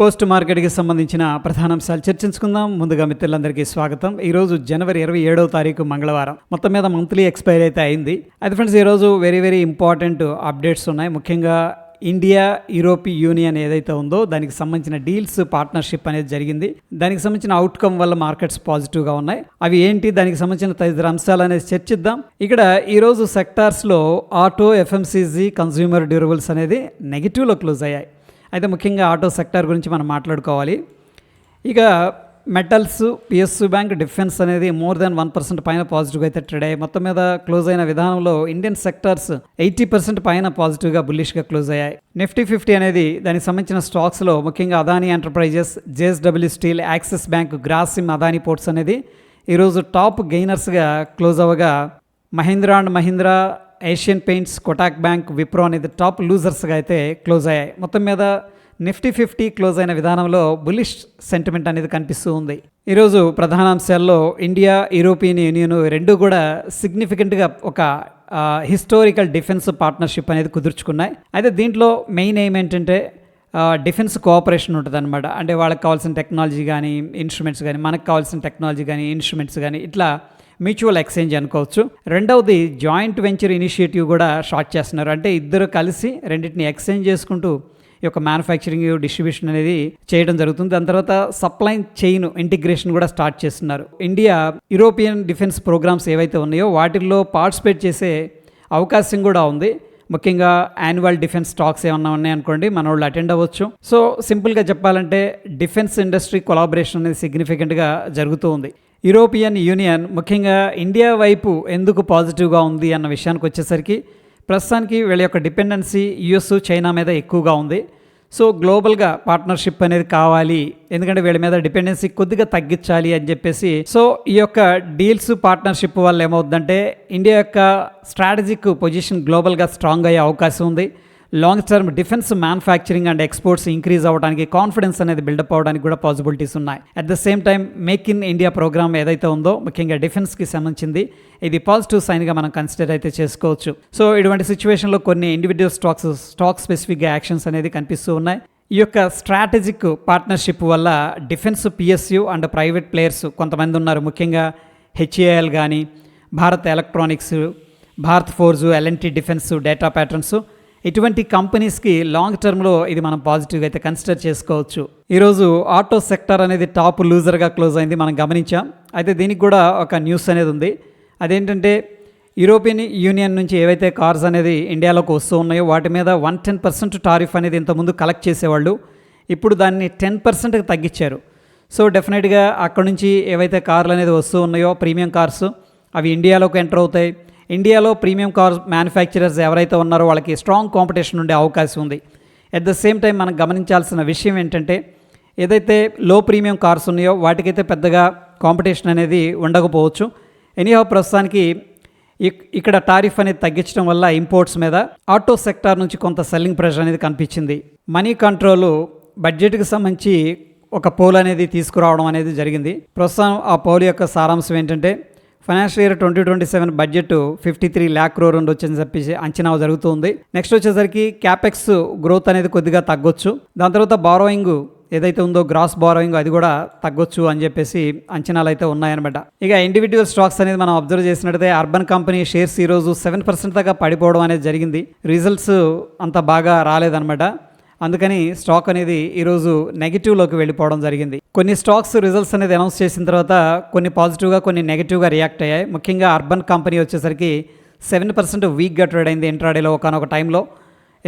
Post మార్కెట్కి సంబంధించిన ప్రధానాంశాలు చర్చించుకుందాం. ముందుగా మిత్రులందరికీ స్వాగతం. ఈరోజు జనవరి 27వ తారీఖు మంగళవారం. మొత్తం మీద మంత్లీ ఎక్స్పైర్ అయితే అయింది. అయితే ఫ్రెండ్స్, ఈరోజు వెరీ ఇంపార్టెంట్ అప్డేట్స్ ఉన్నాయి. ముఖ్యంగా ఇండియా యూరోపియన్ యూనియన్ ఏదైతే ఉందో దానికి సంబంధించిన డీల్స్ పార్ట్నర్షిప్ అనేది జరిగింది. దానికి సంబంధించిన అవుట్కమ్ వల్ల మార్కెట్స్ పాజిటివ్గా ఉన్నాయి. అవి ఏంటి, దానికి సంబంధించిన తదితర అంశాలు అనేది చర్చిద్దాం. ఇక్కడ ఈరోజు సెక్టార్స్లో ఆటో, ఎఫ్ఎంసీజీ, కన్స్యూమర్ డ్యూరబుల్స్ అనేది నెగిటివ్లో క్లోజ్ అయ్యాయి. అయితే ముఖ్యంగా ఆటో సెక్టార్ గురించి మనం మాట్లాడుకోవాలి. ఇక మెటల్స్, పిఎస్యు బ్యాంక్, డిఫెన్స్ అనేది మోర్ దాన్ 1% పైన పాజిటివ్గా అయితే ట్రేడ్ అయ్యాయి. మొత్తం మీద క్లోజ్ అయిన విధానంలో ఇండియన్ సెక్టార్స్ 80% పైన పాజిటివ్గా బుల్లిష్గా క్లోజ్ అయ్యాయి. నిఫ్టీ 50 అనేది దానికి సంబంధించిన స్టాక్స్లో ముఖ్యంగా Adani Enterprises, JSW Steel, Axis Bank, Grasim, Adani Ports అనేది ఈరోజు టాప్ గెయినర్స్గా క్లోజ్ అవ్వగా, Mahindra and Mahindra, Asian Paints, Kotak Bank, Wipro అనేది టాప్ లూజర్స్గా అయితే క్లోజ్ అయ్యాయి. మొత్తం మీద నిఫ్టీ 50 క్లోజ్ అయిన విధానంలో బులిష్ సెంటిమెంట్ అనేది కనిపిస్తూ ఉంది. ఈరోజు ప్రధానాంశాల్లో ఇండియా, యూరోపియన్ యూనియన్ రెండు కూడా సిగ్నిఫికెంట్గా ఒక హిస్టారికల్ డిఫెన్స్ పార్ట్నర్షిప్ అనేది కుదుర్చుకున్నాయి. అయితే దీంట్లో మెయిన్ ఏమేంటంటే డిఫెన్స్ కోఆపరేషన్ ఉంటుంది అనమాట. అంటే వాళ్ళకి కావాల్సిన టెక్నాలజీ కానీ, ఇన్స్ట్రుమెంట్స్ కానీ, మనకు కావాల్సిన టెక్నాలజీ కానీ, ఇన్స్ట్రుమెంట్స్ కానీ, ఇట్లా మ్యూచువల్ ఎక్స్చేంజ్ అనుకోవచ్చు. రెండవది జాయింట్ వెంచర్ ఇనిషియేటివ్ కూడా స్టార్ట్ చేస్తున్నారు. అంటే ఇద్దరు కలిసి రెండింటిని ఎక్స్చేంజ్ చేసుకుంటూ ఈ యొక్క మ్యానుఫ్యాక్చరింగ్, డిస్ట్రిబ్యూషన్ అనేది చేయడం జరుగుతుంది. దాని తర్వాత సప్లై చైన్ ఇంటిగ్రేషన్ కూడా స్టార్ట్ చేస్తున్నారు. ఇండియా యూరోపియన్ డిఫెన్స్ ప్రోగ్రామ్స్ ఏవైతే ఉన్నాయో వాటిల్లో పార్టిసిపేట్ చేసే అవకాశం కూడా ఉంది. ముఖ్యంగా యాన్యువల్ డిఫెన్స్ స్టాక్స్ ఏమన్నా ఉన్నాయనుకోండి, మన వాళ్ళు అటెండ్ అవ్వచ్చు. సో సింపుల్గా చెప్పాలంటే డిఫెన్స్ ఇండస్ట్రీ కొలాబరేషన్ అనేది సిగ్నిఫికెంట్గా జరుగుతూ ఉంది. యూరోపియన్ యూనియన్ ముఖ్యంగా ఇండియా వైపు ఎందుకు పాజిటివ్గా ఉంది అన్న విషయానికి వచ్చేసరికి, ప్రస్తుతానికి వీళ్ళ యొక్క డిపెండెన్సీ యుఎస్, చైనా మీద ఎక్కువగా ఉంది. సో గ్లోబల్గా పార్ట్నర్షిప్ అనేది కావాలి, ఎందుకంటే వీళ్ళ మీద డిపెండెన్సీ కొద్దిగా తగ్గించాలి అని చెప్పేసి. సో ఈ యొక్క డీల్స్ పార్ట్నర్షిప్ వల్ల ఏమవుతుందంటే ఇండియా యొక్క స్ట్రాటజిక్ పొజిషన్ గ్లోబల్గా స్ట్రాంగ్ అయ్యే అవకాశం ఉంది. Long term defence manufacturing and exports increase అవ్వడానికి, కాన్ఫిడెన్స్ అనేది బిల్డప్ అవ్వడానికి కూడా పాసిబిలిటీస్ ఉన్నాయి. At the same time make in India programme ఏదైతే ఉందో ముఖ్యంగా డిఫెన్స్కి సంబంధించింది, ఇది పాజిటివ్ సైన్గా మనం కన్సిడర్ అయితే చేసుకోవచ్చు. సో ఇటువంటి సిచ్యువేషన్లో కొన్ని ఇండివిజువల్ స్టాక్ స్పెసిఫిక్గా యాక్షన్స్ అనేది కనిపిస్తూ ఉన్నాయి. ఈ యొక్క స్ట్రాటజిక్ పార్ట్నర్షిప్ వల్ల defence, PSU and private players కొంతమంది ఉన్నారు. ముఖ్యంగా హెచ్ఏఎల్ కానీ, Bharat Electronics, Bharat Forge, L N T defence, Data Patterns, ఇటువంటి కంపెనీస్కి లాంగ్ టర్మ్లో ఇది మనం పాజిటివ్గా అయితే కన్సిడర్ చేసుకోవచ్చు. ఈరోజు ఆటో సెక్టర్ అనేది టాప్ లూజర్గా క్లోజ్ అయింది, మనం గమనించాం. అయితే దీనికి కూడా ఒక న్యూస్ అనేది ఉంది. అదేంటంటే యూరోపియన్ యూనియన్ నుంచి ఏవైతే కార్స్ అనేది ఇండియాలోకి వస్తూ ఉన్నాయో వాటి మీద 110% టారిఫ్ అనేది ఇంతకుముందు కలెక్ట్ చేసేవాళ్ళు, ఇప్పుడు దాన్ని 10%కి తగ్గించారు. సో డెఫినెట్గా అక్కడ నుంచి ఏవైతే కార్లు అనేది వస్తూ ఉన్నాయో ప్రీమియం కార్స్, అవి ఇండియాలోకి ఎంటర్ అవుతాయి. ఇండియాలో ప్రీమియం కార్ మ్యానుఫ్యాక్చరర్స్ ఎవరైతే ఉన్నారో వాళ్ళకి స్ట్రాంగ్ కాంపిటీషన్ ఉండే అవకాశం ఉంది. అట్ ద సేమ్ టైం మనం గమనించాల్సిన విషయం ఏంటంటే, ఏదైతే లో ప్రీమియం కార్స్ ఉన్నాయో వాటికైతే పెద్దగా కాంపిటీషన్ అనేది ఉండకపోవచ్చు. ఎనీహౌ ప్రస్తుతానికి ఇక్కడ టారిఫ్ అనేది తగ్గించడం వల్ల ఇంపోర్ట్స్ మీద ఆటో సెక్టార్ నుంచి కొంత సెల్లింగ్ ప్రెషర్ అనేది కనిపించింది. మనీ కంట్రోల్ బడ్జెట్కి సంబంధించి ఒక పోల్ అనేది తీసుకురావడం అనేది జరిగింది. ప్రస్తుతం ఆ పోల్ యొక్క సారాంశం ఏంటంటే, financial year 2027 budget 53 lakh crore వచ్చని చెప్పేసి అంచనా జరుగుతుంది. నెక్స్ట్ వచ్చేసరికి క్యాపెక్స్ గ్రోత్ అనేది కొద్దిగా తగ్గొచ్చు. దాని తర్వాత బారోయింగ్ ఏదైతే ఉందో గ్రాస్ బారోయింగ్ అది కూడా తగ్గొచ్చు అని చెప్పేసి అంచనాలు అయితే ఉన్నాయన్నమాట. ఇక ఇండివిజువల్ స్టాక్స్ అనేది మనం అబ్జర్వ్ చేసినట్టయితే అర్బన్ కంపెనీ షేర్స్ ఈరోజు 7% దాకా పడిపోవడం అనేది జరిగింది. రిజల్ట్స్ అంత బాగా రాలేదన్నమాట. అందుకని స్టాక్ అనేది ఈరోజు నెగిటివ్లోకి వెళ్ళిపోవడం జరిగింది. కొన్ని స్టాక్స్ రిజల్ట్స్ అనేది అనౌన్స్ చేసిన తర్వాత కొన్ని పాజిటివ్గా, కొన్ని నెగిటివ్గా రియాక్ట్ అయ్యాయి. ముఖ్యంగా అర్బన్ కంపెనీ వచ్చేసరికి 7% వీక్గా ట్రేడ్ అయింది ఇంట్రాడేలో ఒకనొక టైంలో.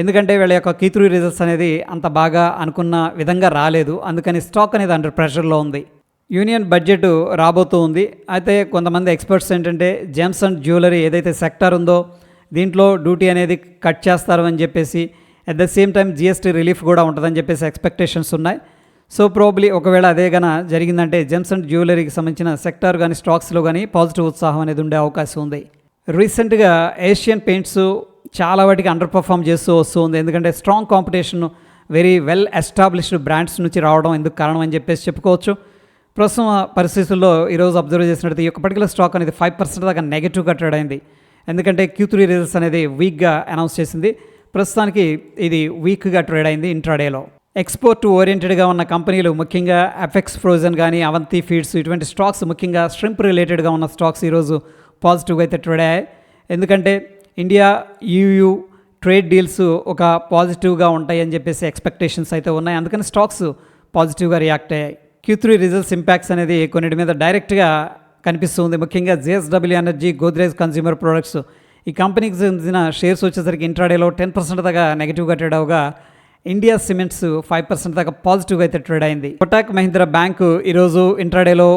ఎందుకంటే వీళ్ళ యొక్క Q3 రిజల్ట్స్ అనేది అంత బాగా అనుకున్న విధంగా రాలేదు. అందుకని స్టాక్ అనేది అండర్ ప్రెషర్లో ఉంది. యూనియన్ బడ్జెట్ రాబోతూ ఉంది. అయితే కొంతమంది ఎక్స్పర్ట్స్ ఏంటంటే జెమ్స్ అండ్ జ్యువెలరీ ఏదైతే సెక్టర్ ఉందో దీంట్లో డ్యూటీ అనేది కట్ చేస్తారు అని చెప్పేసి, at the same time GST relief కూడా ఉంటుందని చెప్పేసి ఎక్స్పెక్టేషన్స్ ఉన్నాయి. సో ప్రాబ్లీ ఒకవేళ అదే గన జరిగిందంటే జెమ్స్ అండ్ జ్యువెలరీకి సంబంధించిన సెక్టార్ కానీ స్టాక్స్లో కానీ పాజిటివ్ ఉత్సాహం అనేది ఉండే అవకాశం ఉంది. రీసెంట్గా ఏషియన్ పెయింట్స్ చాలా వాటికి అండర్ పర్ఫామ్ చేస్తూ వస్తుంది. ఎందుకంటే strong competition, very well established brands నుంచి రావడం ఎందుకు కారణం అని చెప్పేసి చెప్పుకోవచ్చు. ప్రస్తుతం పరిస్థితుల్లో ఈరోజు అబ్జర్వ్ చేసినట్టు ఈ యొక్క పర్టికులర్ స్టాక్ అనేది 5% దాకా నెగిటివ్గా ట్రేడ్ అయింది. ఎందుకంటే Q3 రిజల్ట్స్ అనేది వీక్గా అనౌన్స్ చేసింది. ప్రస్తుతానికి ఇది వీక్గా ట్రేడ్ అయింది ఇంట్రాడేలో. ఎక్స్పోర్ట్ ఓరియంటెడ్గా ఉన్న కంపెనీలు ముఖ్యంగా ఎఫెక్స్ ఫ్రోజన్ కానీ అవంతి ఫీడ్స్ ఇటువంటి స్టాక్స్ ముఖ్యంగా ష్రింప్ రిలేటెడ్గా ఉన్న స్టాక్స్ ఈరోజు పాజిటివ్గా అయితే ట్రేడ్ అయ్యాయి. ఎందుకంటే ఇండియా యూయూ ట్రేడ్ డీల్స్ ఒక పాజిటివ్గా ఉంటాయి అని చెప్పేసి ఎక్స్పెక్టేషన్స్ అయితే ఉన్నాయి. అందుకని స్టాక్స్ పాజిటివ్గా రియాక్ట్ అయ్యాయి. Q3 రిజల్ట్స్ ఇంపాక్ట్స్ అనేది కొన్నిటి మీద డైరెక్ట్గా కనిపిస్తుంది. ముఖ్యంగా JSW energy, Godrej consumer products ఈ కంపెనీకి చెందిన షేర్స్ వచ్చేసరికి ఇంట్రాడేలో 10% దాకా నెగిటివ్గా ట్రేడ్ అవగా ఇండియా సిమెంట్స్ 5% దాకా పాజిటివ్గా అయితే ట్రేడ్ అయింది. కోటక్ మహీంద్రా బ్యాంకు ఈరోజు ఇంట్రాడేలో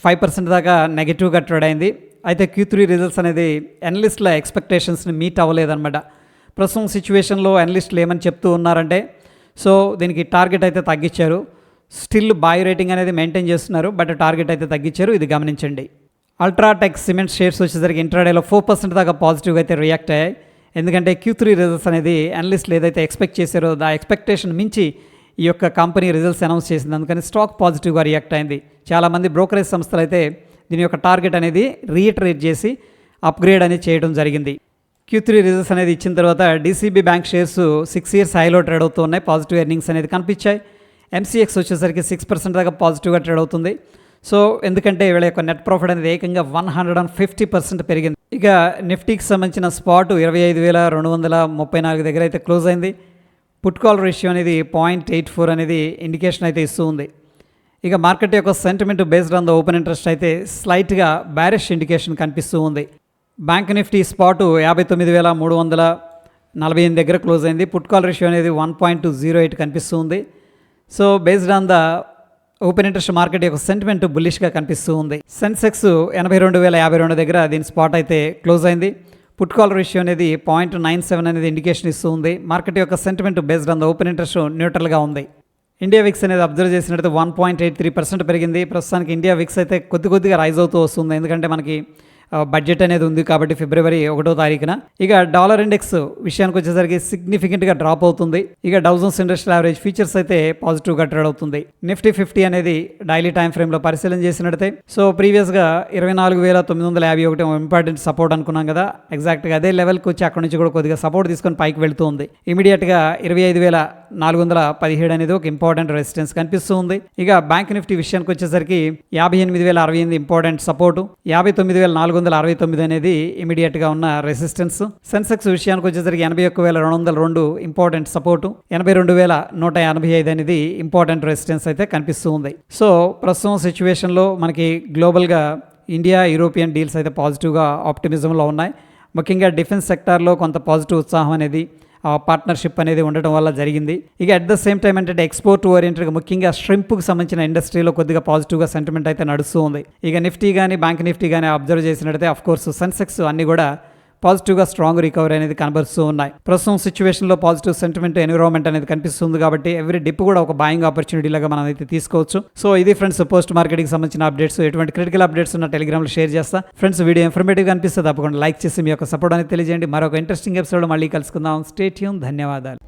5% దాకా నెగిటివ్గా ట్రేడ్ అయింది. అయితే Q3 రిజల్ట్స్ అనేది అనలిస్ట్ల ఎక్స్పెక్టేషన్స్ని మీట్ అవ్వలేదన్నమాట. ప్రస్తుతం సిచ్యువేషన్లో అనలిస్టులు ఏమని చెప్తూ ఉన్నారంటే దీనికి టార్గెట్ అయితే తగ్గించారు. స్టిల్ బాయ్ రేటింగ్ అనేది మెయింటైన్ చేస్తున్నారు, బట్ టార్గెట్ అయితే తగ్గించారు. ఇది గమనించండి. అల్ట్రాటెక్ సిమెంట్ షేర్స్ వచ్చేసరికి ఇంట్రాడేలో 4% దాకా పాజిటివ్గా అయితే రియాక్ట్ అయ్యాయి. ఎందుకంటే Q3 రిజల్ట్స్ అనేది అనలిస్టులు ఏదైతే ఎక్స్పెక్ట్ చేశారో ఆ ఎక్స్పెక్టేషన్ మించి ఈ యొక్క కంపెనీ రిజల్ట్స్ అనౌన్స్ చేసింది. అందుకని స్టాక్ పాజిటివ్గా రియాక్ట్ అయింది. చాలామంది బ్రోకరేజ్ సంస్థలు అయితే దీని యొక్క టార్గెట్ అనేది రీఇటరేట్ చేసి అప్గ్రేడ్ అనేది చేయడం జరిగింది. Q3 రిజల్ట్స్ అనేది ఇచ్చిన తర్వాత DCB బ్యాంక్ షేర్స్ 6 ఇయర్స్ హైలో ట్రేడ్ అవుతూ ఉన్నాయి. పాజిటివ్ ఎర్నింగ్స్ అనేది కనిపించాయి. MCX వచ్చేసరికి 6% దాకా పాజిటివ్గా ట్రేడ్ అవుతుంది. సో ఎందుకంటే వీళ్ళ యొక్క నెట్ ప్రాఫిట్ అనేది ఏకంగా 150% పెరిగింది. ఇక నిఫ్టీకి సంబంధించిన స్పాట్ 25,234 దగ్గర అయితే క్లోజ్ అయింది. పుట్ కాల్ రేషియో అనేది 0.84 అనేది ఇండికేషన్ అయితే ఇస్తూ ఉంది. ఇక మార్కెట్ యొక్క sentiment based on the open interest అయితే స్లైట్గా బ్యారిష్ ఇండికేషన్ కనిపిస్తూ ఉంది. బ్యాంక్ నిఫ్టీ స్పాటు 59,348 దగ్గర క్లోజ్ అయింది. పుట్ కాల్ రేషియో అనేది 1.208 కనిపిస్తూ ఉంది. So based on the open interest market యొక్క సెంటిమెంట్ బుల్లిష్గా కనిపిస్తూ ఉంది. సెన్సెక్స్ 82,052 దగ్గర దీని స్పాట్ అయితే క్లోజ్ అయింది. పుట్ కాల్ రేషియో అనేది 0.97 అనేది ఇండికేషన్ ఇస్తూ ఉంది. మార్కెట్ యొక్క sentiment based on the open interest న్యూట్రల్గా ఉంది. ఇండియా విక్స్ అనేది అబ్జర్వ్ చేసినట్టు 1.83% పెరిగింది. ప్రస్తుతానికి ఇండియా విక్స్ అయితే కొద్దిగా రైజ్ అవుతూ వస్తుంది. ఎందుకంటే మనకి బడ్జెట్ అనేది ఉంది కాబట్టి ఫిబ్రవరి 1వ తారీఖున. ఇక డాలర్ ఇండెక్స్ విషయానికి వచ్చేసరికి సిగ్నిఫికెంట్గా డ్రాప్ అవుతుంది. ఇక Dow Jones Industrial Average features అయితే పాజిటివ్గా ట్రేడ్ అవుతుంది. నిఫ్టీ 50 అనేది డైలీ టైం ఫ్రేమ్లో పరిశీలన చేసినట్టయితే సో ప్రీవియస్గా 24,951 ఇంపార్టెంట్ సపోర్ట్ అనుకున్నాం కదా, ఎగ్జాక్ట్గా అదే లెవెల్కి వచ్చి అక్కడ నుంచి కూడా కొద్దిగా సపోర్ట్ తీసుకొని పైకి వెళ్తుంది. ఇమీడియట్గా 25,417 అనేది ఒక ఇంపార్టెంట్ రెసిస్టెన్స్ కనిపిస్తూ ఉంది. ఇక బ్యాంక్ నిఫ్టీ విషయానికి వచ్చేసరికి 58,068 ఇంపార్టెంట్ సపోర్టు, 59,469 అనేది ఇమీడియట్గా ఉన్న రెసిస్టెన్స్. సెన్సెక్స్ విషయానికి వచ్చేసరికి 81,202 ఇంపార్టెంట్ సపోర్టు, 82,185 అనేది ఇంపార్టెంట్ రెసిస్టెన్స్ అయితే కనిపిస్తూ ఉంది. సో ప్రస్తుతం సిచ్యువేషన్లో మనకి గ్లోబల్గా ఇండియా యూరోపియన్ డీల్స్ అయితే పాజిటివ్గా ఆప్టిమిజంలో ఉన్నాయి. ముఖ్యంగా డిఫెన్స్ సెక్టార్లో కొంత పాజిటివ్ ఉత్సాహం అనేది పార్ట్నర్షిప్ అనేది ఉండటం వల్ల జరిగింది. ఇక అట్ ద సేమ్ టైం ఏంటంటే ఎక్స్పోర్ట్ ఓరియంటెడ్గా ముఖ్యంగా ష్రింప్కి సంబంధించిన ఇండస్ట్రీలో కొద్దిగా పాజిటివ్గా సెంటిమెంట్ అయితే నడుస్తూ ఉంది. ఇక నిఫ్టీ కానీ బ్యాంక్ నిఫ్టీ కానీ అబ్జర్వ్ చేసినట్టయితే అఫ్కోర్స్ సెన్సెక్స్ అన్నీ కూడా పాజిటివ్గా స్ట్రాంగ్ రికవరీ అనేది కనబరుస్తూ ఉన్నాయి. ప్రస్తుతం సిచ్యువేషన్లో పాజిటివ్ సెంటిమెంట్ ఎన్విరాన్మెంట్ అనేది కనిపిస్తుంది కాబట్టి ఎవ్రీ డిప్ కూడా ఒక బాయింగ్ ఆపర్చునిటీ లాగా మనం అయితే తీసుకోవచ్చు. సో ఇది ఫ్రెండ్స్ పోస్ట్ మార్కెటింగ్ సంబంధించిన అప్డేట్స్. ఎటువంటి క్రిటికల్ అప్డేట్స్ ఉన్న టెలిగ్రామ్లో షేర్ చేస్తా. ఫ్రెండ్స్ వీడియో ఇన్ఫర్మేటివ్గా అనిపిస్తే తప్పకుండా లైక్ చేసి మీ యొక్క సపోర్ట్ అనేది తెలియజేయండి. మరొక ఇంట్రెస్టింగ్ ఎపిసోడ్ మళ్ళీ కలుసుకుందాం. Stay tune. ధన్యవాదాలు.